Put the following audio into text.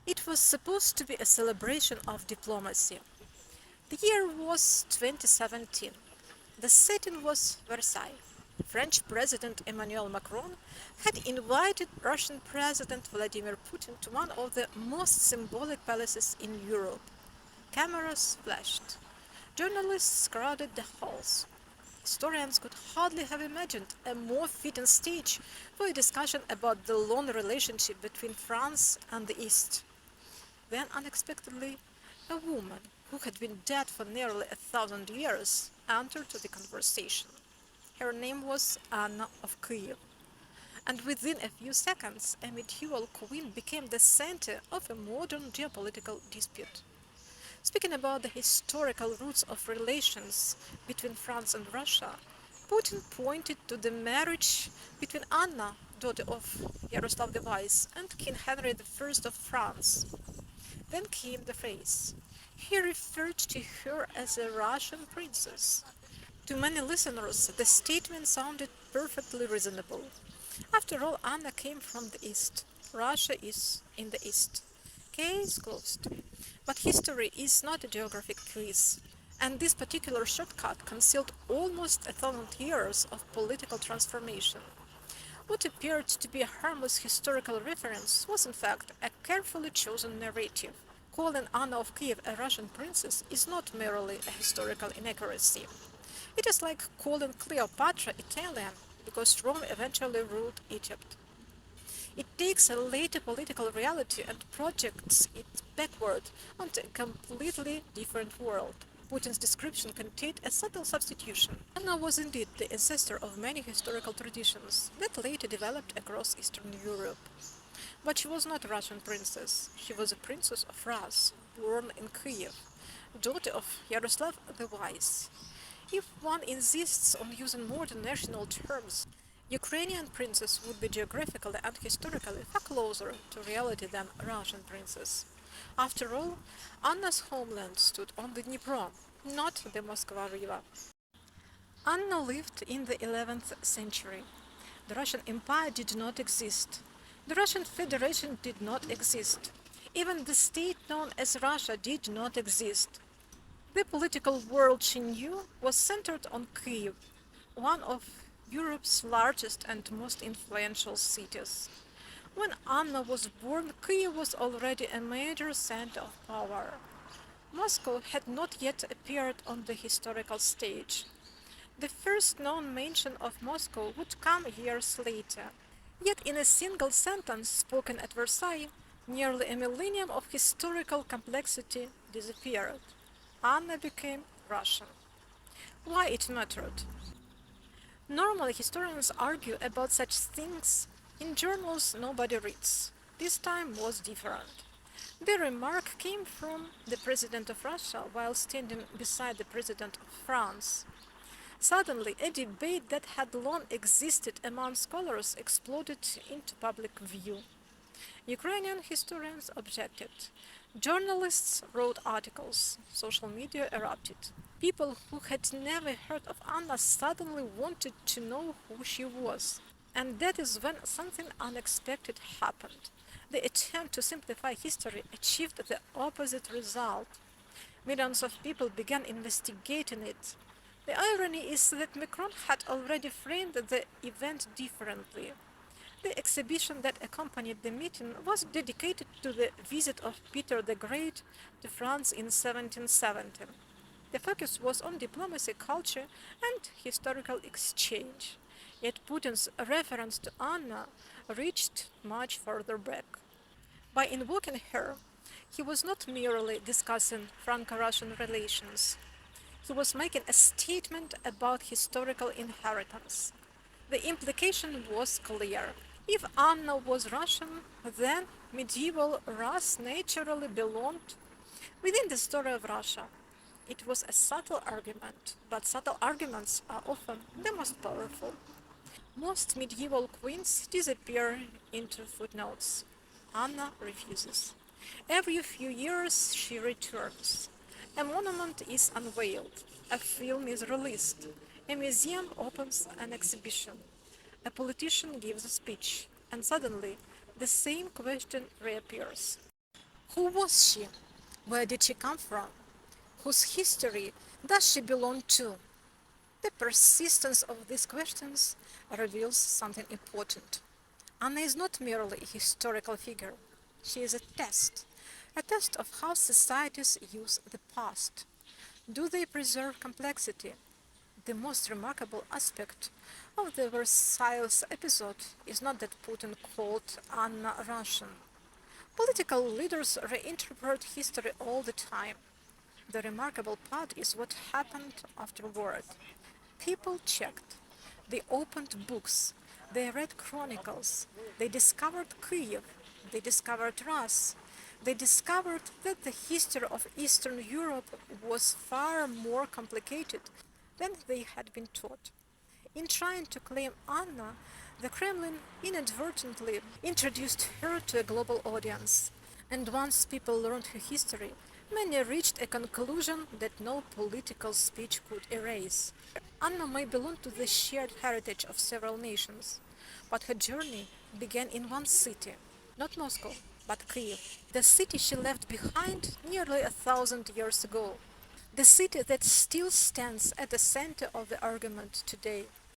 It was supposed to be a celebration of diplomacy. The year was 2017. The setting was Versailles. French President Emmanuel Macron had invited Russian President Vladimir Putin to one of the most symbolic palaces in Europe. Cameras flashed. Journalists crowded the halls. Historians could hardly have imagined a more fitting stage for a discussion about the long relationship between France and the East. Then, unexpectedly, a woman who had been dead for nearly 1,000 years entered the conversation. Her name was Anna of Kyiv, and within a few seconds, a medieval queen became the center of a modern geopolitical dispute. Speaking about the historical roots of relations between France and Russia, Putin pointed to the marriage between Anna, daughter of Yaroslav the Wise, and King Henry I of France. Then came the phrase. He referred to her as a Russian princess. To many listeners, the statement sounded perfectly reasonable. After all, Anna came from the East. Russia is in the East. Case closed. But history is not a geographic quiz, and this particular shortcut concealed almost 1,000 years of political transformation. What appeared to be a harmless historical reference was in fact a carefully chosen narrative. Calling Anna of Kiev a Russian princess is not merely a historical inaccuracy. It is like calling Cleopatra Italian because Rome eventually ruled Egypt. It takes a later political reality and projects it backward onto a completely different world. Putin's description contained a subtle substitution. Anna was indeed the ancestor of many historical traditions that later developed across Eastern Europe. But she was not a Russian princess. She was a princess of Rus, born in Kyiv, daughter of Yaroslav the Wise. If one insists on using modern national terms, Ukrainian princess would be geographically and historically far closer to reality than Russian princess. After all, Anna's homeland stood on the Dnipro, not the Moskva River. Anna lived in the 11th century. The Russian Empire did not exist. The Russian Federation did not exist. Even the state known as Russia did not exist. The political world she knew was centered on Kyiv, one of Europe's largest and most influential cities. When Anna was born, Kyiv was already a major center of power. Moscow had not yet appeared on the historical stage. The first known mention of Moscow would come years later. Yet in a single sentence spoken at Versailles, nearly a millennium of historical complexity disappeared. Anna became Russian. Why it mattered? Normally, historians argue about such things in journals nobody reads. This time was different. The remark came from the President of Russia while standing beside the President of France. Suddenly, a debate that had long existed among scholars exploded into public view. Ukrainian historians objected. Journalists wrote articles. Social media erupted. People who had never heard of Anna suddenly wanted to know who she was. And that is when something unexpected happened. The attempt to simplify history achieved the opposite result. Millions of people began investigating it. The irony is that Macron had already framed the event differently. The exhibition that accompanied the meeting was dedicated to the visit of Peter the Great to France in 1770. The focus was on diplomacy, culture, and historical exchange. Yet Putin's reference to Anna reached much further back. By invoking her, he was not merely discussing Franco-Russian relations. He was making a statement about historical inheritance. The implication was clear. If Anna was Russian, then medieval Rus naturally belonged within the story of Russia. It was a subtle argument, but subtle arguments are often the most powerful. Most medieval queens disappear into footnotes. Anna refuses. Every few years she returns. A monument is unveiled. A film is released. A museum opens an exhibition. A politician gives a speech. And suddenly, the same question reappears. Who was she? Where did she come from? Whose history does she belong to? The persistence of these questions reveals something important. Anna is not merely a historical figure. She is a test of how societies use the past. Do they preserve complexity? The most remarkable aspect of the Versailles episode is not that Putin called Anna Russian. Political leaders reinterpret history all the time. The remarkable part is what happened afterward. People checked. They opened books. They read chronicles. They discovered Kyiv. They discovered Rus. They discovered that the history of Eastern Europe was far more complicated than they had been taught. In trying to claim Anna, the Kremlin inadvertently introduced her to a global audience. And once people learned her history, many reached a conclusion that no political speech could erase. Anna may belong to the shared heritage of several nations, but her journey began in one city, not Moscow, but Kyiv, the city she left behind nearly 1,000 years ago, the city that still stands at the center of the argument today.